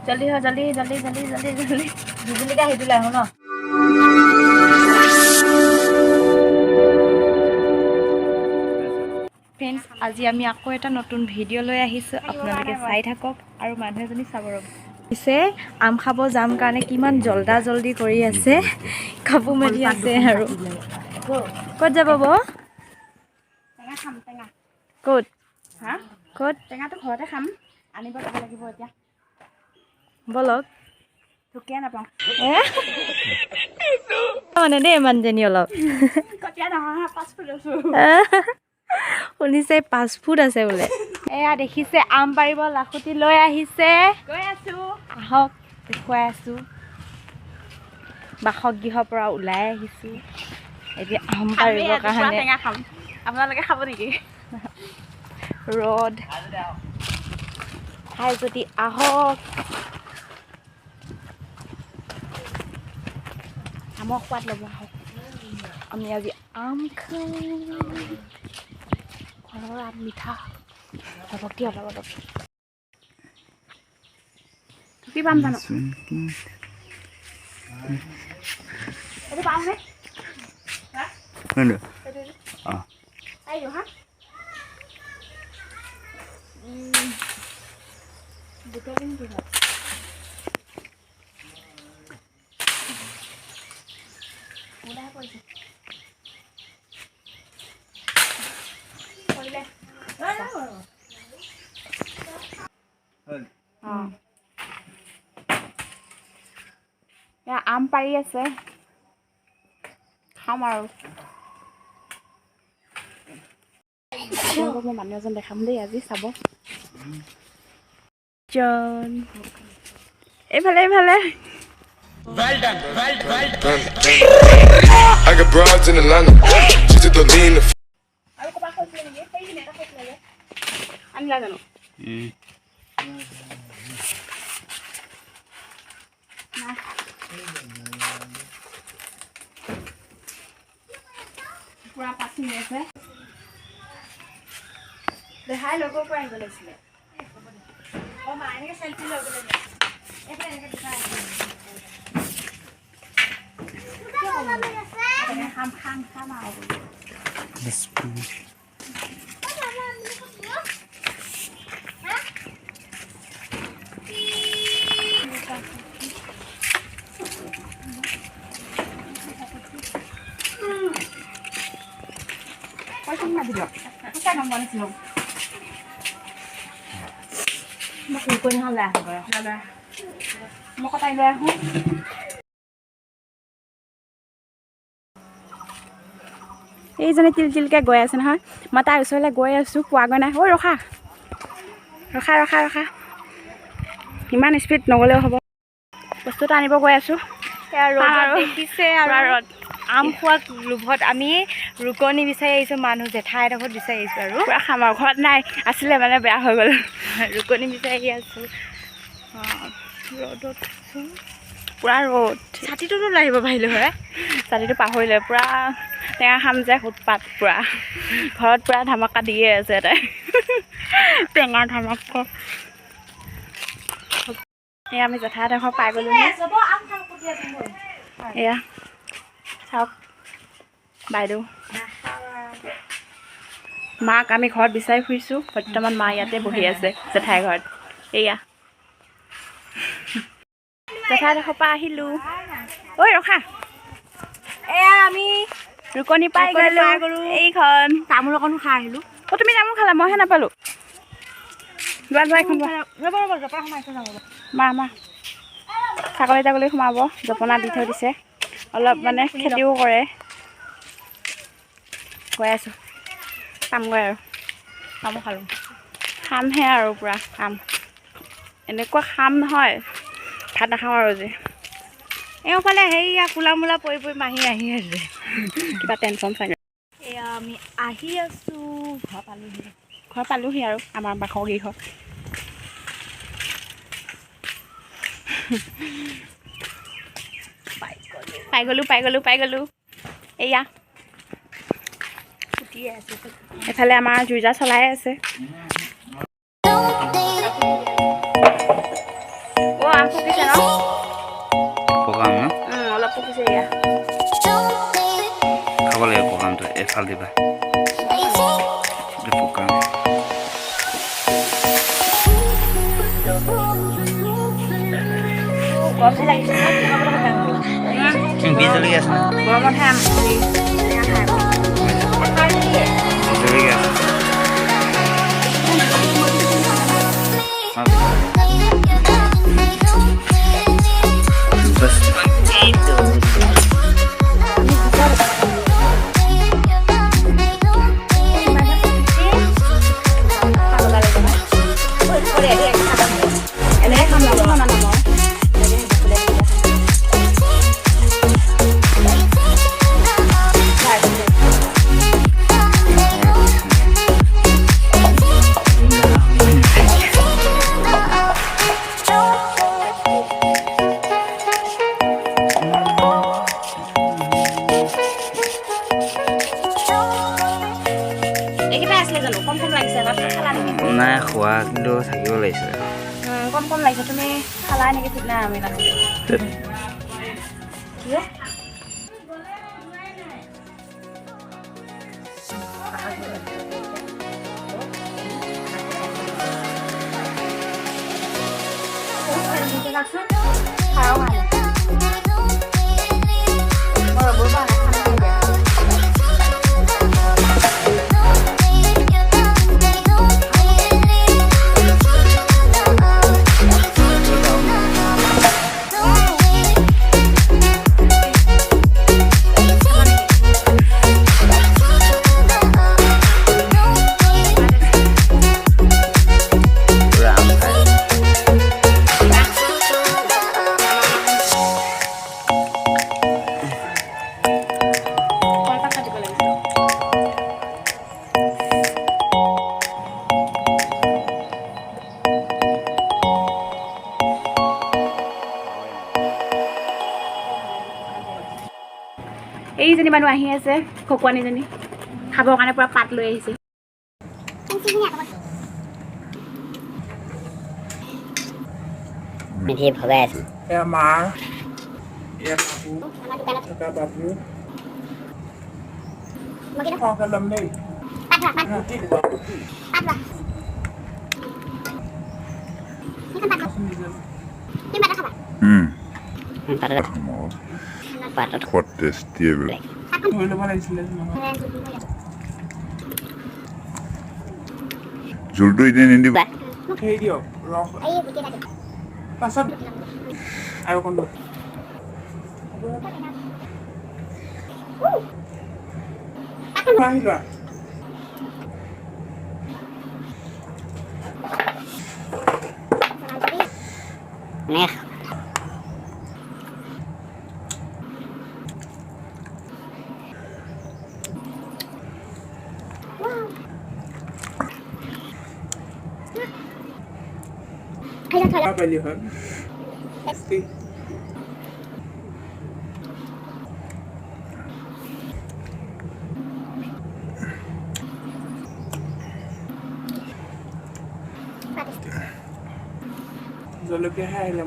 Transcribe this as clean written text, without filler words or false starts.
जल्दी हो जल्दी जल्दी जल्दी जल्दी जल्दी बिजुली का हेतु लाहु न फ्रेंड्स আজি আমি আকৌ এটা নতুন ভিডিও লৈ আহিছো আপোনালোকে চাই থাকক আৰু মানুহেজনী চাব ৰব পিছে আম খাব যাম কাৰণে কিমান জলদা জলদি কৰি আছে কাপু মাৰি আছে আৰু কত যাব ব টেঙা খাম টেঙা কত হা কত টেঙাটো ঘৰতে খাম আনিব যাব লাগিব এতিয়া বলক ঢুকিয়া নাপাওঁ মানে দেই মানুহজনী অলপ কতিয়া নহয় 5 ফুট আছো শুনিছে 5 ফুট আছে বোলে এয়া দেখিছে আম পাৰিব লাখুটি লৈ আহিছে গৈ আছো আহক দেখুৱাই আছো বাসগৃহৰ পৰা ওলাই আহিছো এতিয়া আম পাৰিব কাৰণে টেঙা খাম আপোনালোকে খাব নেকি ৰ'দ খাই যদি আহক আমৰ সোৱাদ ল'ব আহক আমি আজি আম খাম ঘৰৰ আম মিঠা অলপ দি অলপ অলপ কি পাম জানো এইটো পামনে Mana? Ayo ha bukan ini juga udah apa sih boleh ya am pari আছে খাম আৰু মই মানুহ এজন দেখাম দেই আজি চাব জন এইফালে এইফালে I got broads in Atlanta. Just to lean. আৰু কবা কৈছিলে নেকি সেই নেটা কৈছিলে আনিলা জানো পুৰা পাছি আছে দেখাই লোক পৰা আহিব লাগিছিলে ও মা এনেকে সেলফি লৈ গলে এটা এনেকে দেখাই খাম খাম খাম আৰু Pwede na dito. Saan ang manis mo? Makukun nga lang ba? Wala. Makatay lang ako. এইজনে তিল তিলকে গৈ আছে নহয় মই তাৰ ওচৰলৈ গৈ আছোঁ পোৱাগৈ নাই ঐ ৰখা ৰখা ৰখা ৰখা ইমান স্পীড নগ'লেও হ'ব বস্তুটো আনিব গৈ আছোঁ দেখিছে আৰু আম খোৱা লোভত আমি ৰুকনি বিচাৰি আহিছোঁ মানুহ জেঠাই এডোখৰত বিচাৰি আহিছোঁ আৰু পুৰা খাম আৰু ঘৰত নাই আছিলে মানে বেয়া হৈ গ'ল ৰুকনি বিচাৰি আছোঁ ৰ'দত পুৰা ৰ'দ ছাতিটোতো লৈ আহিব পাৰিলোঁ হয় ছাতিটো পাহৰিলে পুৰা টেঙা খাম যে উৎপাত পুৰা ঘৰত পুৰা ধামাকা দিয়ে আছে তাই টেঙা ধামাকা এয়া আমি জেঠাই এডোখৰ পাই গ'লোঁ এয়া চাওক বাইদেউ মাক আমি ঘৰত বিচাৰি ফুৰিছোঁ বৰ্তমান মা ইয়াতে বহি আছে জেঠাই ঘৰত এয়া জেঠাই এডোখৰ পৰা আহিলোঁ ঐ ৰখা এয়া আমি ৰুকনি পাই গ'লোঁ এইখন তামোল অকণো খাই আহিলোঁ অঁ তুমি তামোল খালা মইহে নাপালোঁ যোৱা যোৱা এখন মা মা ছাগলী তাগলী সোমাব জপনা দি থৈ দিছে অলপ মানে খেতিও কৰে গৈ আছোঁ খামগৈ আৰু তামোল খালোঁ খামহে আৰু পূৰা খাম এনেকুৱা খাম নহয় ভাত নাখাওঁ আৰু আজি এইফালে হেৰিয়া কোলা মোলা পৰি পৰি মাহী আহি আছে কিবা টেনশ্যন চাগে এয়া আমি আহি আছোঁ ঘৰ পালোহি আৰু আমাৰ বাসগৃহ পাই গ'লোঁ এয়া এফালে আমাৰ জুইজা চলাই আছে Pokoknya fokusnya no. Pokoknya. Olah fokusnya ya. Apa lagi pokoknya tuh? Fal di bah. Di pokoknya. Gua sih lagi sih, kita boleh ketemu. Bisa lagi ya. Gua mau ham di tengah ham. Bisa lagi ya. Bas itu. Nah, kuat dulu sakit boleh sih. Kom lagi satu nih, kalah nih kita nah, mina. Iya. Maksud, kalau mana? Kalau berubah, এইজনী মানুহ আহি আছে খকুৱানীজনী খাবৰ কাৰণে পুৰা পাত লৈ আহিছে মিঠি ভগাই আছে মাৰ থকা বাবু সৰহকৈ ল'ম দেই পাতত Quite tasty. ধৰি ল'ব লাগিছিলে জোলটো এতিয়া নিদিব সেই দিয়ক ৰস পাছত আৰু অকণ দিয়ক আহি লোৱা নে পালি হয় জলকীয়াহে আহিলে